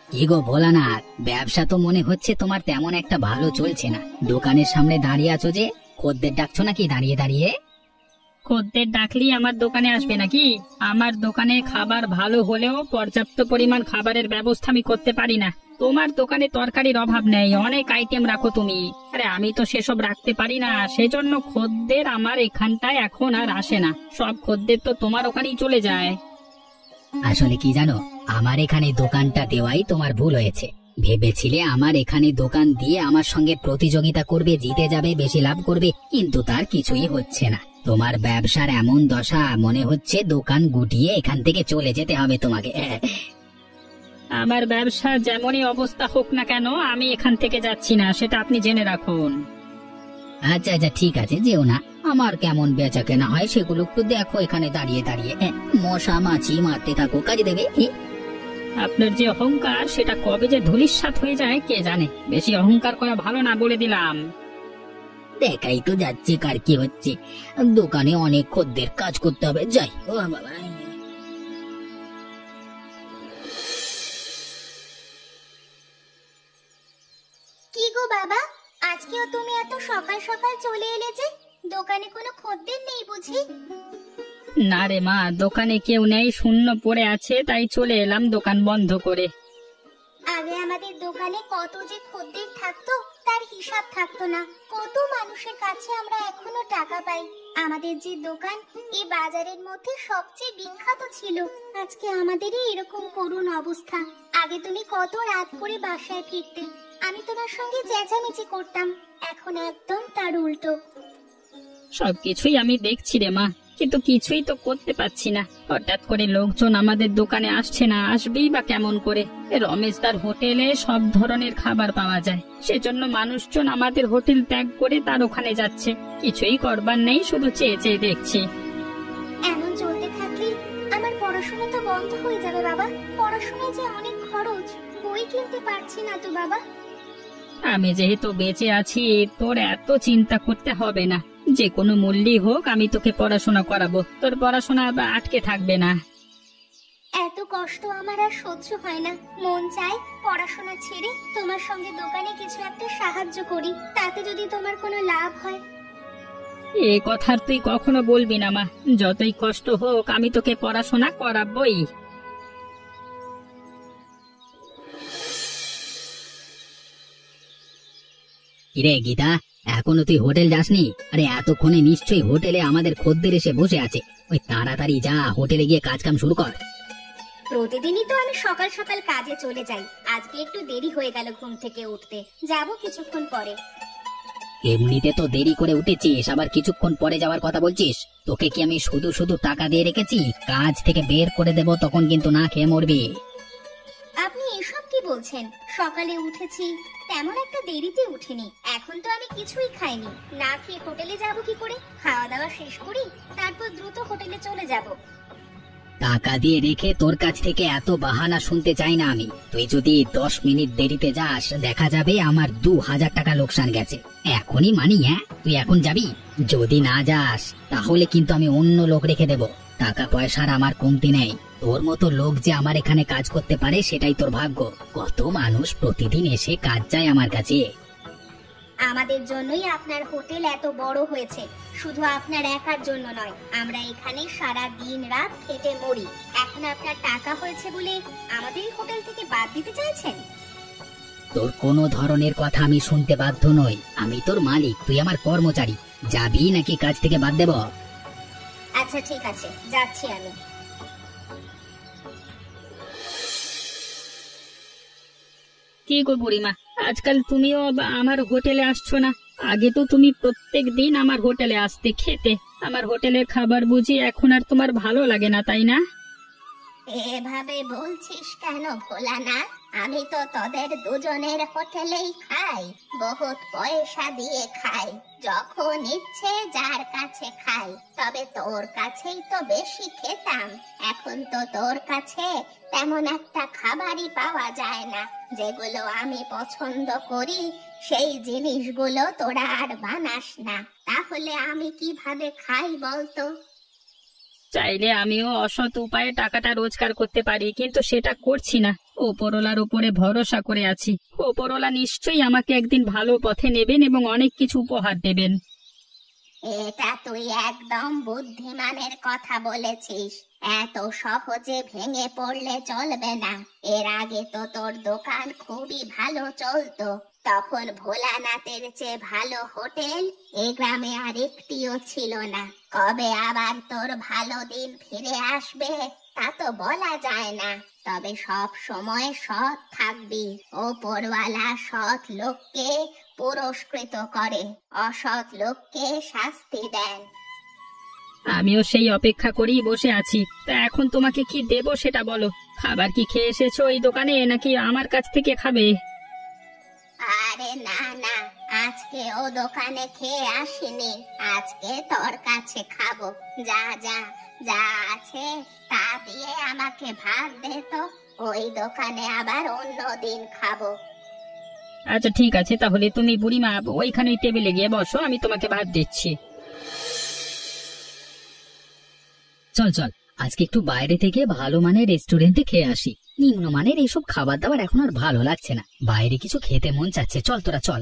কি গো ভোলানাথ, ব্যবসা তো মনে হচ্ছে তোমার তেমন একটা ভালো চলছে না। দোকানের সামনে দাঁড়িয়ে আছো যে, খদ্দের ডাকছো নাকি দাঁড়িয়ে দাঁড়িয়ে? খদ্দের ডাকলেই আমার দোকানে আসবে নাকি? আমার দোকানে খাবার ভালো হলেও পর্যাপ্ত পরিমাণ খাবারের ব্যবস্থা আমি করতে পারি না। তোমার দোকানে তরকারির অভাব নেই, অনেক আইটেম রাখো তুমি। আরে আমি তো সেসব রাখতে পারি না, সেজন্য খদ্দের আমার এখানটায় এখন আর আসে না। সব খদ্দের তো তোমার ওখানেই চলে যায়। আসলে কি জানো, আমার এখানে দোকানটা দেওয়াই তোমার ভুল হয়েছে। ভেবেছিলে আমার এখানে দোকান দিয়ে আমার সঙ্গে প্রতিযোগিতা করবে, জিতে যাবে, বেশি লাভ করবে, কিন্তু তার কিছুই হচ্ছে না। তোমার ব্যবসার এমন দশা, মনে হচ্ছে দোকান গুটিয়ে এখান থেকে চলে যেতে হবে তোমাকে। আমার ব্যবসা যেমনই অবস্থা হোক না কেন, আমি এখান থেকে যাচ্ছি না, সেটা আপনি জেনে রাখুন। আচ্ছা আচ্ছা, ঠিক আছে, যেও না। আমার কেমন বেচা কেনা হয় সেগুলো একটু দেখো এখানে দাঁড়িয়ে দাঁড়িয়ে। মশা মাছি মারতে থাকো, কাজে দেবে। আপনার যে অহংকার, সেটা কবে যে ধূলিসাৎ হয়ে যায় কে জানে। বেশি অহংকার করা ভালো না, বলে দিলাম। দেখাই তো যাচ্ছে কার কি হচ্ছে। দোকানে অনেক খদ্দের, কাজ করতে হবে, যাই। ও বাবা, কি গো বাবা, আজকেও তুমি এত সকাল সকাল চলে এলে যে? দোকানে কোনো খদ্দের নেই বুঝি? না রে মা, দোকানে কেউ নেই, শূন্য পড়ে আছে, তাই চলে এলাম দোকান বন্ধ করে। আগে আমাদের দোকানে কত যে খদ্দের থাকতো তার হিসাব থাকতো না। কত মানুষের কাছে আমরা এখনো টাকা পাই। আমাদের যে দোকান এই বাজারের মধ্যে সবচেয়ে বিখ্যাত ছিল, আজকে আমাদেরই এরকম করুণ অবস্থা। আগে তুমি কত রাত করে বাসায় ফিরতে, আমি তোমার সঙ্গে চেঁচামেচি করতাম, এখন একদম তার উল্টো। সবকিছুই আমি দেখছি রে মা, কিন্তু কিছুই তো করতে পারছি না। হঠাৎ করে লোকজন আমাদের দোকানে আসছে না, আসবেই বা কেমন করে? রমেশদার হোটেলে সব ধরনের খাবার পাওয়া যায়, সেজন্য মানুষজন আমাদের হোটেল ত্যাগ করে তার ওখানে যাচ্ছে। কিছুই করবার নেই, শুধু চেয়ে চেয়ে দেখছি। এমন চলতে থাকলে আমার পড়াশোনা তো বন্ধ হয়ে যাবে বাবা। পড়াশোনায় যে অনেক খরচ, বই কিনতে পারছি না তো বাবা। আমি যেহেতু বেঁচে আছি, তোর এত চিন্তা করতে হবে না। যে কোনো মূল্যই হোক আমি তোকে পড়াশোনা করাবো, তোর পড়াশোনা আটকে থাকবে না। এত কষ্ট আমার আর সহ্য হয় না। মন চায় পড়াশোনা ছেড়ে তোমার সঙ্গে দোকানে কিছু একটা সাহায্য করি, তাতে যদি তোমার কোনো লাভ হয়। এ কথা তুই কখনো বলবি না মা, যতই কষ্ট হোক আমি তোকে পড়াশোনা করাবোই। কিরে গীতা, এখনো তুই হোটেল যাসনি? আরে এতক্ষণে নিশ্চয়ই হোটেলে আমাদের খদ্দের এসে বসে আছে। ওই তাড়াতাড়ি যা, হোটেলে গিয়ে কাজ কাম শুরু কর। প্রতিদিনই তো আমি সকাল সকাল কাজে চলে যাই, আজকে একটু দেরি হয়ে গেল ঘুম থেকে উঠতে, যাব কিছুক্ষণ পরে। এমনিতে তো দেরি করে উঠেছিস, আবার কিছুক্ষণ পরে যাওয়ার কথা বলছিস? তোকে কি আমি শুধু শুধু টাকা দিয়ে রেখেছি? কাজ থেকে বের করে দেব, তখন কিন্তু না খেয়ে মরবি। আপনি এসব কি বলছেন? সকালে উঠেছি, তেমন একটা দেরিতে উঠিনি। এখন তো আমি কিছুই খাইনি, না খেয়ে হোটেলে যাব কি করে? খাওয়া দাওয়া শেষ করি, তারপর দ্রুত হোটেলে চলে যাব। টাকা দিয়ে রেখে তোর কাছ থেকে এত বাহানা শুনতে চাই না আমি। তুই যদি 10 মিনিট দেরিতে যাস, দেখা যাবে আমার 2000 টাকা লোকসান গেছে। এখনই মানি? হ্যাঁ, তুই এখন যাবি? যদি না যাস তাহলে কিন্তু আমি অন্য লোক রেখে দেব। টাকা পয়সার আমার কমতি নেই। তোর মতো লোক যে আমার এখানে কাজ করতে পারে সেটাই তোর ভাগ্য। কত মানুষ প্রতিদিন এসে কাজ চায় আমার কাছে। আমাদের জন্যই আপনার হোটেল এত বড় হয়েছে, শুধু আপনার একার জন্য নয়। আমরা এখানে সারা দিন রাত খেটে মরি। এখন আপনার টাকা হয়েছে বলে আমাদের হোটেল থেকে বাদ দিতে চাইছেন? তোর কোনো ধরনের কথা আমি শুনতে বাধ্য নই। আমি তোর মালিক, তুই আমার কর্মচারী। যাবি নাকি কাজ থেকে বাদ দেব? আচ্ছা ঠিক আছে, যাচ্ছি আমি। কি গো বুড়িমা, আজকাল তুমিও আমার হোটেলে আসছো না? আগে তো তুমি প্রত্যেক দিন আমার হোটেলে আসতে, খেতে। আমার হোটেলের খাবার বুঝি এখন আর তোমার ভালো লাগে না, তাই না? এভাবে বলছিস কেন ভোলানাথ? আমি তো তোদের দুজনের হোটেলেই খাই, বহুত পয়সা দিয়ে খাই, যখন ইচ্ছে যার কাছে খাই। তবে তোর কাছেই তো বেশি খেতাম, এখন তো তোর কাছে তেমন একটা খাবারই পাওয়া যায় না। যেগুলো আমি পছন্দ করি সেই জিনিসগুলো তোরা আর বানাস না, তাহলে আমি কিভাবে খাই বলতো? চাইলে আমিও অসৎ উপায়ে টাকাটা রোজগার করতে পারি, কিন্তু সেটা করছি না। ওপরওয়ালার উপরে ভরসা করে আছি। ওপরওয়ালা নিশ্চয়ই আমাকে একদিন ভালো পথে নেবেন এবং অনেক কিছু উপহার দেবেন। এটা তুই একদম বুদ্ধিমানের কথা বলেছিস। এত সহজে ভেঙে পড়লে চলবে না। এর আগে তো তোর দোকান খুবই ভালো চলতো, তখন ভোলানাথের চেয়ে ভালো হোটেল এ গ্রামে আর একটিও ছিল না। কবে আবার তোর ভালো দিন ফিরে আসবে তা তো বলা যায় না, তবে সব সময় সৎ থাকবি। ওপরওয়ালা সৎ লোককে পুরস্কৃত করে, অসৎ লোককে শাস্তি দেন। আমিও সেই অপেক্ষা করেই বসে আছি। তা এখন তোমাকে কি দেবো সেটা বলো। খাবার কি খেয়ে এসেছো এই দোকানে, নাকি আমার কাছ থেকে খাবে? আরে না না, আজকে ও দোকানে খেয়ে আসিনি, আজকে তোর কাছে খাবো। যা যা যা আছে তা দিয়ে আমাকে ভাত দে তো, ওই দোকানে আবার অন্য দিন খাবো। আচ্ছা ঠিক আছে, তাহলে তুমি বুড়িমা ওইখানে টেবিলে গিয়ে বসো, আমি তোমাকে ভাত দিচ্ছি। চল চল, আজকে একটু বাইরে থেকে ভালো মানের রেস্টুরেন্টে খেয়ে আসি। নিম্নমানের এইসব খাবার দাবার এখন আর ভালো লাগছে না, বাইরে কিছু খেতে মন চাচ্ছে। চল তোরা চল।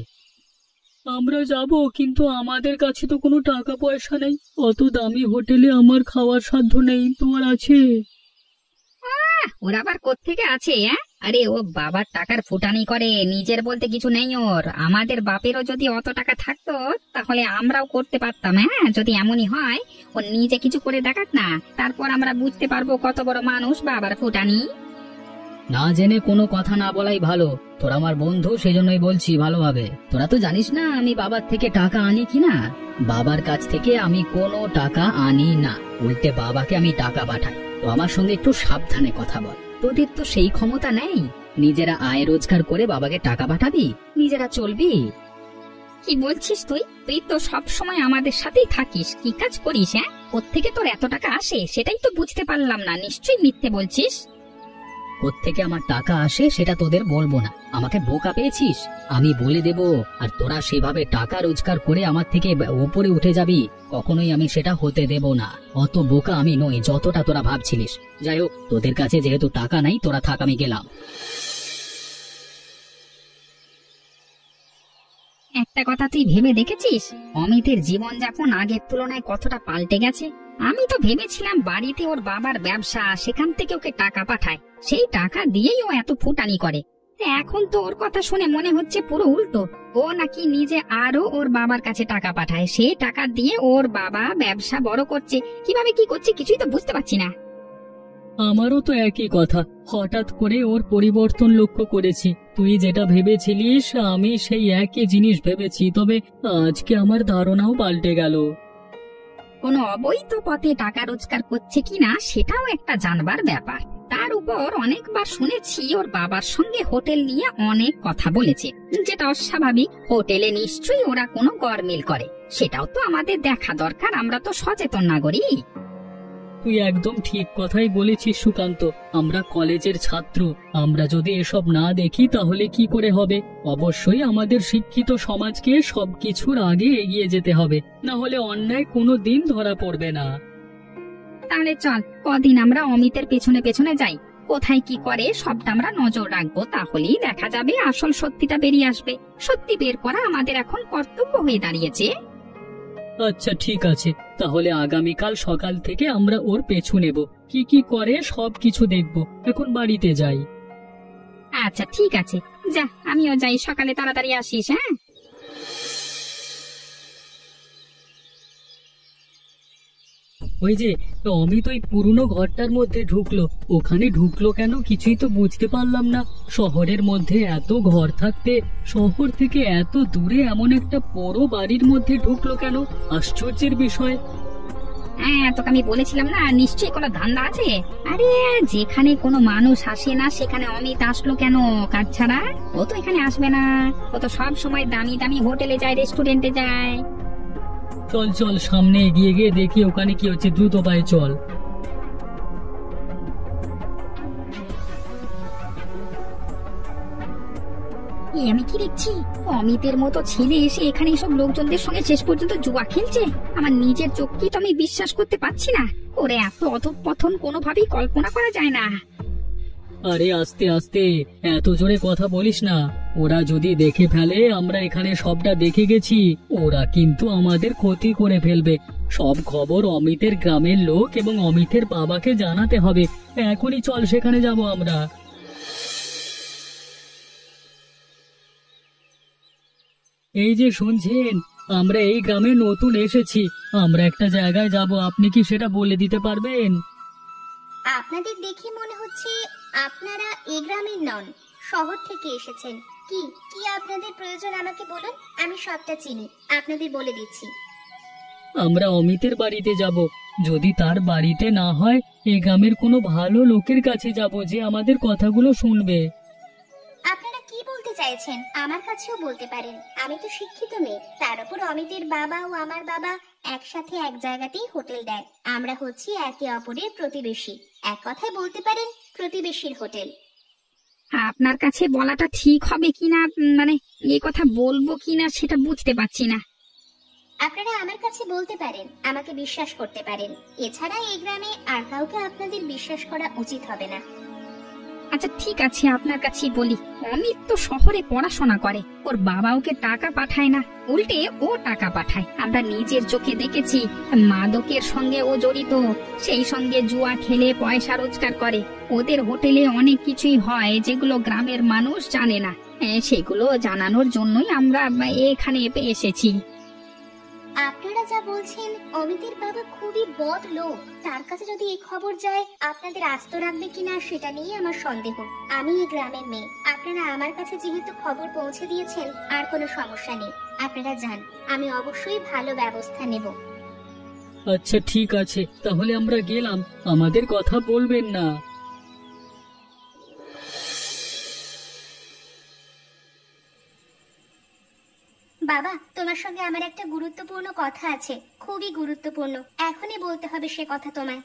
আমরা যাব, কিন্তু আমাদের কাছে তো কোনো টাকা পয়সা নেই। অত দামি হোটেলে আমার খাওয়ার সাধ্য নেই, তোমার আছে? ওর আবার কোত্থেকে আছে? আরে ও বাবার টাকার ফুটানি করে, নিজের বলতে কিছু নেই ওর। আমাদের বাপেরও যদি অত টাকা থাকতো তাহলে আমরাও করতে পারতাম। যদি এমনই হয়, ও নিজে কিছু করে দেখাক না, তারপর আমরা বুঝতে পারবো কত বড় মানুষ বাবার ফুটানি। না জেনে কোনো কথা না বলাই ভালো। তোরা আমার বন্ধু, সেজন্যই বলছি ভালোভাবে। তোরা তো জানিস না আমি বাবার থেকে টাকা আনি কিনা। বাবার কাছ থেকে আমি কোনো টাকা আনি না, উল্টে বাবাকে আমি টাকা পাঠাই। তো আমার সঙ্গে একটু সাবধানে কথা বল। তোদের তো সেই ক্ষমতা নেই, নিজেরা আয় রোজগার করে বাবাকে টাকা পাঠাবি, নিজেরা চলবি। কি বলছিস তুই? তুই তো সব সময় আমাদের সাথেই থাকিস, কি কাজ করিস? কোত্থেকে তোর এত টাকা আসে সেটাই তো বুঝতে পারলাম না। নিশ্চয়ই মিথ্যে বলছিস। কোত্থেকে আমার টাকা আসে সেটা তোদের বলবো না, আমাকে বোকা পেয়েছিস? আমি বলে দেব, আর তোরা সেভাবে টাকা রোজগার করে আমার থেকে উপরে উঠে যাবি। কখনোই আমি সেটা হতে দেব না। অত বোকা আমি নই যতটা তোরা ভাবছিলিস। যাই হোক, তোদের কাছে যেহেতু টাকা নাই, তোরা থাক, আমি গেলাম। একটা কথা তুই ভেবে দেখেছিস, অমিতের জীবনযাপন আগের তুলনায় কতটা পাল্টে গেছে? আমি তো ভেবেছিলাম বাড়িতে ওর বাবার ব্যবসা, সেখান থেকে ওকে টাকা পাঠায়, সেই টাকা দিয়েই ও এত ফুটানি করে। এখন তো ওর কথা শুনে মনে হচ্ছে পুরো উল্টো। ও নাকি নিজে আরো ওর বাবার কাছে টাকা পাঠায়, সেই টাকা দিয়ে ওর বাবা ব্যবসা বড় করছে। কিভাবে কি করছে কিছুই তো বুঝতে পারছি না। আমারও তো একই কথা, হঠাৎ করে ওর পরিবর্তন লক্ষ্য করেছি। তুই যেটা ভেবেছিলিস আমি সেই একই জিনিস ভেবেছি, তবে আজকে আমার ধারণাও পাল্টে গেল। কোনো অবৈধ পথে টাকা রোজগার করছে কিনা সেটাও একটা জানবার ব্যাপার। তার উপর অনেকবার শুনেছি ওর বাবার সঙ্গে হোটেল নিয়ে অনেক কথা বলেছে, যেটা অস্বাভাবিক। হোটেলে নিশ্চয়ই ওরা কোনো গরমিল করে, সেটাও তো আমাদের দেখা দরকার। আমরা তো সচেতন নাগরিক। তুই একদম ঠিক কথাই বলেছিস সুকান্ত। আমরা কলেজের ছাত্র, আমরা যদি এসব না দেখি তাহলে কি করে হবে? অবশ্যই আমাদের শিক্ষিত সমাজকে সবকিছুর আগে এগিয়ে যেতে হবে, না হলে অন্যায় কোনো দিন ধরা পড়বে না। তাহলে চল, কদিন আমরা অমিতের পেছনে পেছনে যাই, কোথায় কি করে সবটা আমরা নজর রাখবো। তাহলেই দেখা যাবে আসল সত্যিটা বেরিয়ে আসবে। সত্যি বের করা আমাদের এখন কর্তব্য হয়ে দাঁড়িয়েছে। আচ্ছা ঠিক আছে, তাহলে আগামীকাল সকাল থেকে আমরা ওর পেছু নেব, কি কি করে সবকিছু দেখব। এখন বাড়িতে যাই। আচ্ছা ঠিক আছে, যা, আমিও যাই। সকালে তাড়াতাড়ি আসিস। ওই যে অমিত ওই পুরনো ঘরটার মধ্যে ঢুকলো, ওখানে ঢুকলো কেন কিছুই তো বুঝতে পারলাম না। শহরের মধ্যে এত ঘর থাকতে শহর থেকে এত দূরে এমন একটা বড় বাড়ির মধ্যে ঢুকলো কেন? আশ্চর্যের বিষয়। তোকে আমি বলেছিলাম না, নিশ্চয়ই কোনো ধান্দা আছে। আরে যেখানে কোনো মানুষ আসে না সেখানে অমিত আসলো কেন কাজ ছাড়া? ও তো এখানে আসবে না, ও তো সব সময় দামি দামি হোটেলে যায়, রেস্টুরেন্টে যায়। চল চল, সামনে এগিয়ে গিয়ে দেখি ওখানে কি হচ্ছে, দ্রুত পায়ে চল। আমি কি দেখছি, অমিতের মতো ছেলে এসে এখানে সব লোকজনদের সঙ্গে শেষ পর্যন্ত জুয়া খেলছে। আমার নিজের চোখকেই তো আমি বিশ্বাস করতে পারছি না। ওরে এত অধঃপতন কোনোভাবেই কল্পনা করা যায় না। আরে আস্তে আস্তে, এত জোরে কথা বলিস না। ওরা যদি দেখে ফেলে আমরা এখানে সবটা দেখে গেছি, ওরা কিন্তু আমাদের ক্ষতি করে ফেলবে। সব খবর অমিতের গ্রামের লোক এবং অমিতের বাবাকে জানাতে হবে। এখনই চল, সেখানে যাব আমরা। এই যে শুনছেন, আমরা এই গ্রামে নতুন এসেছি। আমরা একটা জায়গায় যাব, আপনি কি সেটা বলে দিতে পারবেন? আপনাদের দেখে মনে হচ্ছে আপনারা এই গ্রামের নন, শহর থেকে এসেছেন। কি কি আপনাদের প্রয়োজন আমাকে বলুন, আমি সবটা চিনি, আপনাদের বলে দিচ্ছি। আমরা অমিতের বাড়িতে যাব। যদি তার বাড়িতে না হয়, এই গ্রামের কোনো ভালো লোকের কাছে যাব যে আমাদের কথাগুলো শুনবে। আপনারা কি বলতে চাইছেন আমার কাছেও বলতে পারেন। আমি তো শিক্ষিত মেয়ে, তার উপর অমিতের বাবা ও আমার বাবা একসাথে এক জায়গাতেই হোটেল দেয়। আমরা হচ্ছি একে অপরের প্রতিবেশী, এক কথায় বলতে পারেন প্রতিবেশীর হোটেল। আপনার কাছে বলাটা ঠিক হবে কিনা, মানে এই কথা বলবো কিনা সেটা বুঝতে পারছি না। আপনারা আমার কাছে বলতে পারেন, আমাকে বিশ্বাস করতে পারেন। এছাড়া এই গ্রামে আর কাউকে আপনাদের বিশ্বাস করা উচিত হবে না। আচ্ছা ঠিক আছে, আপনার কাছেই বলি। অমিত তো শহরে পড়াশোনা করে, ওর বাবা ওকে টাকা পাঠায় না, উল্টে ও টাকা পাঠায়। আমরা নিজের চোখে দেখেছি, মাদকের সঙ্গে ও জড়িত, সেই সঙ্গে জুয়া খেলে পয়সা রোজগার করে। ওদের হোটেলে অনেক কিছুই হয় যেগুলো গ্রামের মানুষ জানে না। সেগুলো জানানোর জন্যই আমরা এখানে এসেছি। আপনারা যা বলছেন, অমিতের বাবা খুবই বদ লোক। তার কাছে যদি এই খবর যায়, আপনাদের আস্ত রাখবে কিনা সেটা নিয়ে আমার সন্দেহ। আমি এই গ্রামের মেয়ে, আপনারা আমার কাছে যেহেতু খবর পৌঁছে দিয়েছেন, আর কোনো সমস্যা নেই। আপনারা যান, আমি অবশ্যই ভালো ব্যবস্থা নেব। আচ্ছা ঠিক আছে, তাহলে আমরা গেলাম। আমাদের কথা বলবেন না। বাবা, তোমার সঙ্গে আমার একটা গুরুত্বপূর্ণ কথা আছে, খুবই গুরুত্বপূর্ণ। এখনই বলতে হবে সে কথা তোমায়।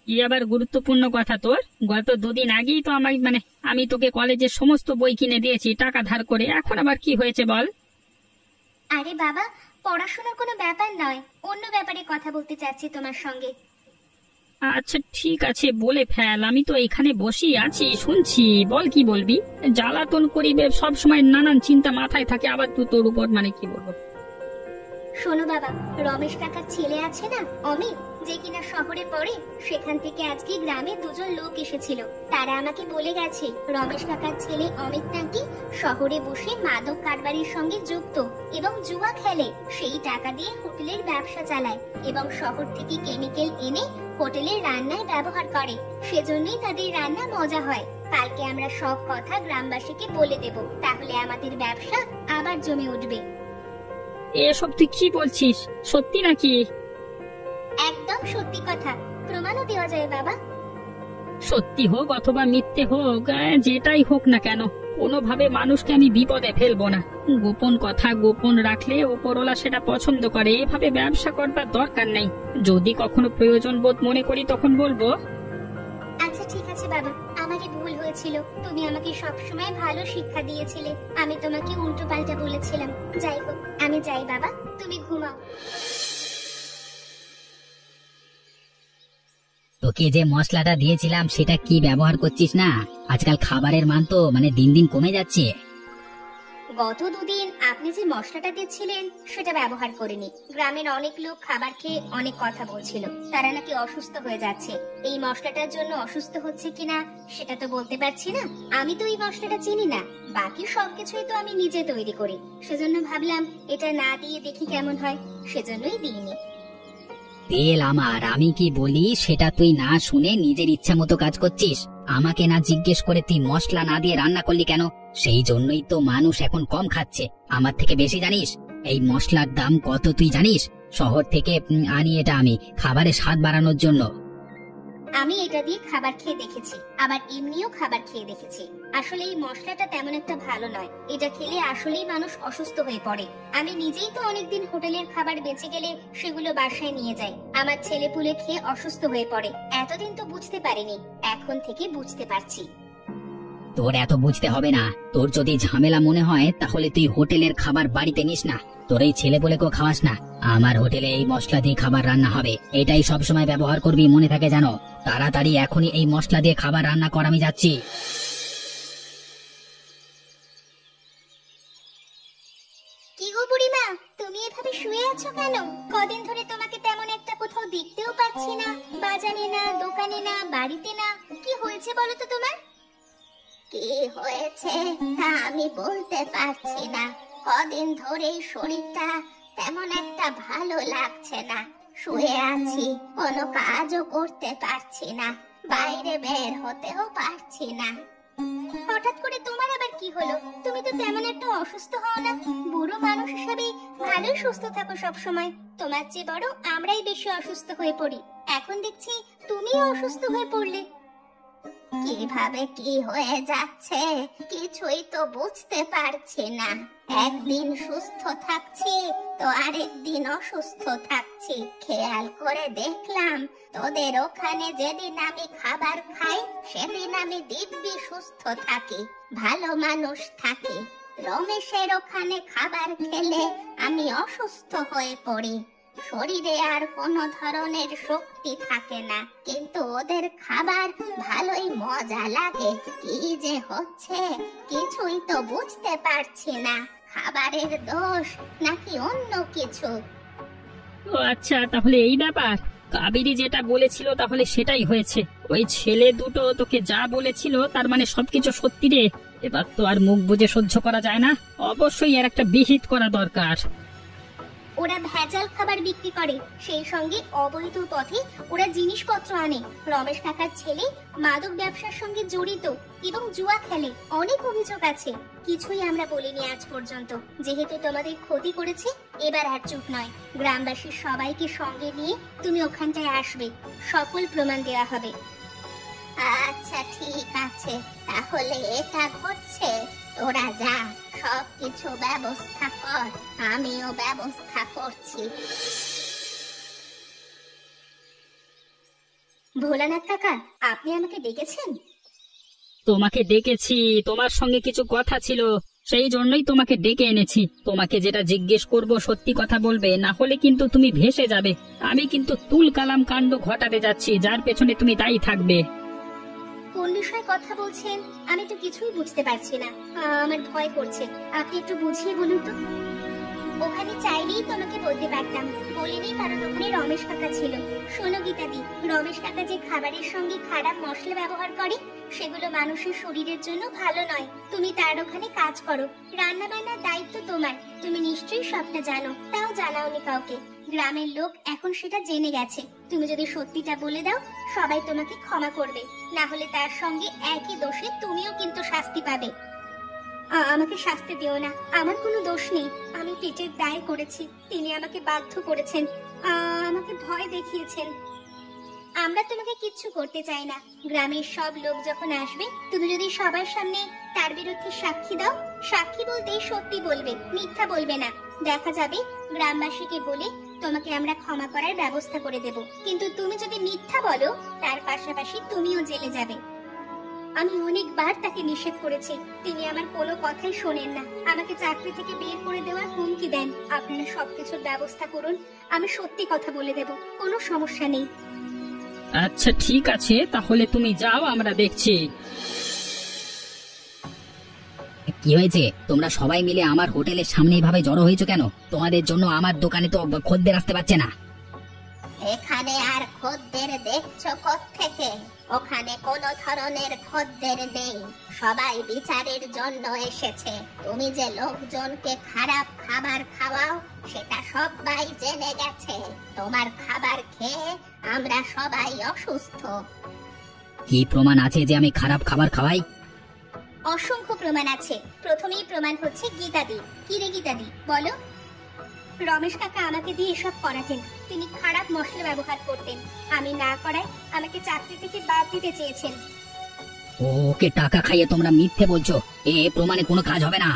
কি আবার গুরুত্বপূর্ণ কথা তোর? গত দুদিন আগেই তো আমি তোকে কলেজের সমস্ত বই কিনে দিয়েছি টাকা ধার করে, এখন আবার কি হয়েছে বল? আরে বাবা, পড়াশোনার কোনো ব্যাপার নয়, অন্য ব্যাপারে কথা বলতে চাচ্ছি তোমার সঙ্গে। আচ্ছা ঠিক আছে, বলে ফেল। আমি তো এখানে বসেই আছি, শুনছি। বল, কি বলবি? জ্বালাতন করিবে সব সময়, নানান চিন্তা মাথায় থাকে, আবার তুই তোর উপর কি বলবো। শোনো বাবা, রমেশ কাকার ছেলে আছে না অমিত, যে কিনা শহরে পড়ে, সেখান থেকে আজকে গ্রামে দুজন লোক এসেছিল। তারা আমাকে বলে গেছে রমেশ কাকার ছেলে অমিত নাকি শহরে বসে মাদক কারবারির সঙ্গে যুক্ত এবং জুয়া খেলে। সেই টাকা দিয়ে হোটেলের ব্যবসা চালায় এবং শহর থেকে কেমিক্যাল এনে হোটেলের রান্নায় ব্যবহার করে। সেজন্যই তাদের রান্না মজা হয়। কালকে আমরা সব কথা গ্রামবাসীকে বলে দেব, তাহলে আমাদের ব্যবসা আবার জমে উঠবে। এসব তুই কি বলছিস? সত্যি নাকি? একদম সত্যি কথা, প্রমাণও দেওয়া যায় বাবা। সত্যি হোক অথবা মিথ্যে হোক, যেটাই হোক না কেন, কোনোভাবে মানুষকে আমি বিপদে ফেলবো না। গোপন কথা গোপন রাখলে ওপরওয়ালা সেটা পছন্দ করে। এভাবে ব্যবসা করবার দরকার নেই। যদি কখনো প্রয়োজন বোধ মনে করি তখন বলবো। আচ্ছা ঠিক আছে বাবা, আমারই ভুল হয়েছিল। তুমি আমাকে সবসময় ভালো শিক্ষা দিয়েছিলে, আমি তোমাকে উল্টো পাল্টা বলেছিলাম। যাই হোক, আমি যাই বাবা, তুমি ঘুমাও। তোকে যে মশলাটা দিয়েছিলাম সেটা কি ব্যবহার করছিস না? আজকাল খাবারের মান তো দিন দিন কমে যাচ্ছে। গত দুদিন আপনি যে মশলাটা দিচ্ছিলেন সেটা ব্যবহার করিনি। গ্রামের অনেক লোক খাবার খেয়ে অনেক কথা বলছিল, তারা নাকি অসুস্থ হয়ে যাচ্ছে। এই মশলাটার জন্য অসুস্থ হচ্ছে কিনা সেটা তো বলতে পারছি না। আমি তো এই মশলাটা চিনি না, বাকি সবকিছুই তো আমি নিজে তৈরি করি। সেজন্য ভাবলাম এটা না দিয়ে দেখি কেমন হয়, সেজন্যই দিইনি। তেল আমার, আমি কি বলি সেটা তুই না শুনে নিজের ইচ্ছা মতো কাজ করছিস। আমাকে না জিজ্ঞেস করে তুই মশলা না দিয়ে রান্না করলি কেন? সেই জন্যই তো মানুষ এখন কম খাচ্ছে। আমার থেকে বেশি জানিস এই মশলার দাম কত তুই জানিস? শহর থেকে আনি এটা আমি খাবারের স্বাদ বাড়ানোর জন্য। আমি এটা দিয়ে খাবার খেয়ে দেখেছি, আবার এমনিও খাবার খেয়ে দেখেছি। আসলে এই মশলাটা তেমন একটা ভালো নয়, এটা খেলে আসলেই মানুষ অসুস্থ হয়ে পড়ে। আমি নিজেই তো অনেকদিন হোটেলের খাবার বেঁচে গেলে সেগুলো বাসায় নিয়ে যাই, আমার ছেলেপুলে খেয়ে অসুস্থ হয়ে পড়ে। এতদিন তো বুঝতে পারিনি, এখন থেকে বুঝতে পারছি। তোর এত বুঝতে হবে না। তোর যদি ঝামেলা মনে হয় তাহলে তুই হোটেলের খাবার বাড়িতে নিস না। তোর এই ছেলে বলে কেউ খাওয়াস না। আমার হোটেলে এই মশলা দিয়ে খাবার রান্না হবে, এটাই সব সময় ব্যবহার করবি, মনে থাকে জানো। তাড়াতাড়ি এখনই এই মশলা দিয়ে খাবার রান্না কর, আমি যাচ্ছি। কি গো বুড়িমা, তুমি এভাবে শুয়ে আছো কেন? কদিন ধরে তোমাকে তেমন একটা কোথাও দেখতেও পাচ্ছি না, বাজারে না, দোকানে না, বাড়িতে না। কি হয়েছে বলো তো তোমার? কি হয়েছে তা আমি বলতে পারছি না। কদিন ধরেই শরীরটা তেমন একটা ভালো লাগছে না। শুয়ে আছি, কোনো কাজও করতে পারছি না, বাইরে বের হতেও পারছি না। হঠাৎ করে তোমার আবার কি হলো? তুমি তো তেমন একটা অসুস্থ হও না। বুড়ো মানুষ হিসেবে ভালোই সুস্থ থাকো সব সময়। তোমার চেয়ে বড় আমরাই বেশি অসুস্থ হয়ে পড়ি। এখন দেখছি তুমিও অসুস্থ হয়ে পড়লে। কিভাবে কি হয়ে যাচ্ছে কিছুই তো বুঝতে পারছি না। একদিন সুস্থ থাকছি তো আরেকদিন অসুস্থ থাকছি। খেয়াল করে দেখলাম তোদের ওখানে যেদিন আমি খাবার খাই সেদিন আমি দিব্যি সুস্থ থাকি, ভালো মানুষ থাকি। রমেশের ওখানে খাবার খেলে আমি অসুস্থ হয়ে পড়ি, শরীরে আর কোনো ধরনের শক্তি থাকে না। কিন্তু ওদের খাবার ভালোই মজা লাগে। কি যে হচ্ছে কিছুই তো বুঝতে পারছি না। খাবারের দোষ নাকি অন্য কিছু? ও আচ্ছা, তাহলে এই ব্যাপার। কাবেরী যেটা বলেছিল তাহলে সেটাই হয়েছে। ওই ছেলে দুটো তোকে যা বলেছিল তার মানে সবকিছু সত্যি রে। এবার তো আর মুখ বুজে সহ্য করা যায় না, অবশ্যই এর একটা বিহিত করা দরকার। ওরা ভেজাল খাবার বিক্রি করে, সেই সঙ্গে অবৈধ পথে ওরা জিনিসপত্র আনে। রমেশ কাকার ছেলে মাদক ব্যবসার সঙ্গে জড়িত এবং জুয়া খেলে। অনেক অভিযোগ আছে, কিছুই আমরা বলিনি আজ পর্যন্ত। যেহেতু তোমাদের ক্ষতি করেছে, এবার আর চুপ নয়। গ্রামবাসীর সবাইকে সঙ্গে নিয়ে তুমি ওখানটায় আসবে, সকল প্রমাণ দেওয়া হবে। আচ্ছা ঠিক আছে, তাহলে এটা ঘটছে। তোরা যা, সবকিছু ব্যবস্থা কর, আমিও ব্যবস্থা করছি। ভোলানাথ কাকা, আপনি আমাকে ডেকেছেন? তোমাকে ডেকেছি, তোমার সঙ্গে কিছু কথা ছিল, সেই জন্যই তোমাকে ডেকে এনেছি। তোমাকে যেটা জিজ্ঞেস করব সত্যি কথা বলবে, না হলে কিন্তু তুমি ভেসে যাবে। আমি কিন্তু তুল কালাম কাণ্ড ঘটাতে যাচ্ছি, যার পেছনে তুমি দায়ী থাকবে। কোন বিষয়ে কথা বলছেন আমি তো কিছুই বুঝতে পারছি না। আমার ভয় করছে, আপনি একটু বুঝিয়ে বলুন তো। ওখানে চাইলেই তোমাকে বলতে পারতাম, বলিনি, কারণ ওখানে রমেশ কাকা ছিল। শোনো গীতাদি, রমেশ কাকা যে খাবারের সঙ্গে খারাপ মশলা ব্যবহার করে সেগুলো মানুষের শরীরের জন্য ভালো নয়। তুমি তার ওখানে কাজ করো, রান্না বান্নার দায়িত্ব তোমার। তুমি নিশ্চয়ই সবটা জানো, তাও জানাওনি কাউকে। গ্রামের লোক এখন সেটা জেনে গেছে। তুমি যদি সত্যিটা বলে দাও সবাই তোমাকে ক্ষমা করবে, না হলে তার সঙ্গে একই দোষে তুমিও কিন্তু শাস্তি পাবে। আমাকে শাস্তি দিও না, আমার কোনো দোষ নেই। আমি পেটের দায় করেছি, তিনি আমাকে বাধ্য করেছেন, আমাকে ভয় দেখিয়েছেন। আমরা তোমাকে কিচ্ছু করতে চাই না। গ্রামের সব লোক যখন আসবে, তুমি যদি সবার সামনে তার বিরুদ্ধে সাক্ষী দাও, সাক্ষী বলতে সত্যি বলবে, মিথ্যা বলবে না। দেখা যাবে গ্রামবাসীকে বলে তোমাকে আমরা ক্ষমা করার ব্যবস্থা করে দেব। কিন্তু তুমি যদি মিথ্যা বলো, তার পাশাপাশি তুমিও জেলে যাবে। আমি অনেকবার তাকে নিষেধ করেছি, তিনি আমার কোনো কথাই শোনেন না। আমাকে চাকরি থেকে বের করে দেওয়ার হুমকি দেন। আপনারা সবকিছুর ব্যবস্থা করুন, আমি সত্যি কথা বলে দেব, কোনো সমস্যা নেই। আচ্ছা ঠিক আছে, তাহলে তুমি যাও, আমরা দেখছি। কি হয়েছে? তোমরা সবাই মিলে আমার হোটেলের সামনে এভাবে জড়ো হয়েছো কেন? তোমাদের জন্য আমার দোকানে তো খদ্দের আসতে পারছে না। এখানে আর খদ্দের দেখছো কোত্থেকে? ওখানে কোনো ধরনের খদ্দের নেই, সবাই বিচারের জন্য এসেছে। তুমি যে লোকজনকে খারাপ খাবার খাওয়াও সেটা সবাই জেনে গেছে। তোমার খাবার খেয়ে আমরা সবাই অসুস্থ। কি প্রমাণ আছে যে আমি খারাপ খাবার খাওয়াই? অসংখ্য প্রমাণ আছে। প্রথমেই প্রমাণ হচ্ছে গীতাদি। কি রে গীতাদি, বলো। রমেশ কাকা আমাকে দিয়ে এসব করাতেন, তিনি খারাপ মশলা ব্যবহার করতেন। আমি না করায় আমাকে চাকরি থেকে বাদ দিতে চেয়েছেন। ওকে টাকা খাইয়ে তোমরা মিথ্যে বলছো, এ প্রমাণে কোনো কাজ হবে না।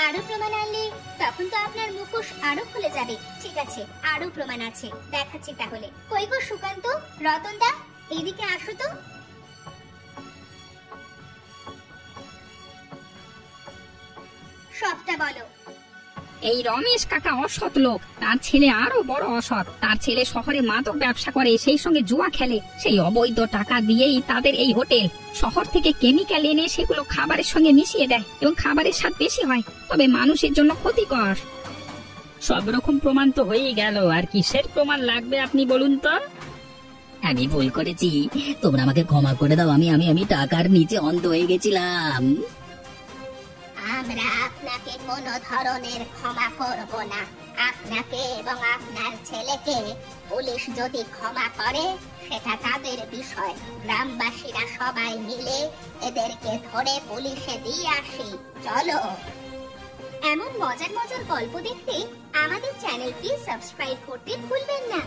আরো প্রমাণ আনলে তখন তো আপনার মুখোশ আরো খুলে যাবে। ঠিক আছে, আরো প্রমাণ আছে, দেখাচ্ছি তাহলে। কই গো সুকান্ত, রতনদা, এইদিকে আসো তো। সবটা বলো। এই রমেশ কাকা অসৎ লোক, তার ছেলে আরো বড় অসৎ। তার ছেলে শহরে মাদক ব্যবসা করে, সেই সঙ্গে জুয়া খেলে। সেই অবৈধ টাকা দিয়েই তাদের এই হোটেল। শহর থেকে কেমিক্যাল এনে সেগুলো খাবারের সঙ্গে মিশিয়ে দেয় এবং খাবারের স্বাদ বেশি হয়, তবে মানুষের জন্য ক্ষতিকর। সব রকম প্রমাণ তো হয়েই গেল, আর কিসের প্রমাণ লাগবে আপনি বলুন তো? আমি ভুল করেছি, তোমরা আমাকে ক্ষমা করে দাও। আমি আমি আমি টাকার নিচে অন্ধ হয়ে গেছিলাম। আমরা আপনাকে কোনো ধরনের ক্ষমা করব না। আপনাকে এবং আপনার ছেলেকে পুলিশ যদি ক্ষমা করে সেটা তাদের বিষয়। গ্রামবাসীরা সবাই মিলে এদেরকে ধরে পুলিশে দিয়ে আসি, চলো। এমন মজার মজার গল্প দেখতে আমাদের চ্যানেলটি সাবস্ক্রাইব করতে ভুলবেন না।